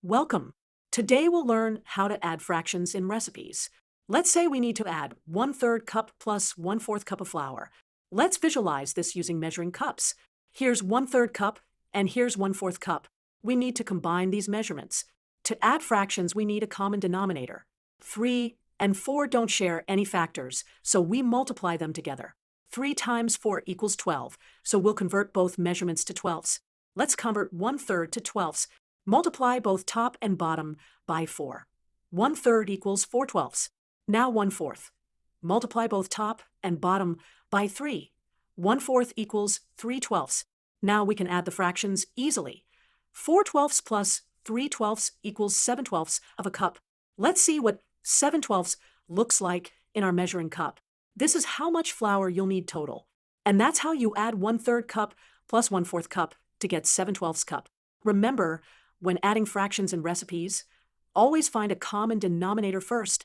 Welcome. Today we'll learn how to add fractions in recipes. Let's say we need to add 1/3 cup plus 1/4 cup of flour. Let's visualize this using measuring cups. Here's 1/3 cup and here's 1/4 cup. We need to combine these measurements. To add fractions, we need a common denominator. 3 and 4 don't share any factors, so we multiply them together. 3 times 4 equals 12, so we'll convert both measurements to twelfths. Let's convert 1/3 to twelfths. Multiply both top and bottom by 4. 1/3 equals 4/12. Now 1/4. Multiply both top and bottom by 3. 1/4 equals 3/12. Now we can add the fractions easily. 4/12 plus 3/12 equals 7/12 of a cup. Let's see what 7/12 looks like in our measuring cup. This is how much flour you'll need total. And that's how you add 1/3 cup plus 1/4 cup to get 7/12 cup. Remember, when adding fractions in recipes, always find a common denominator first.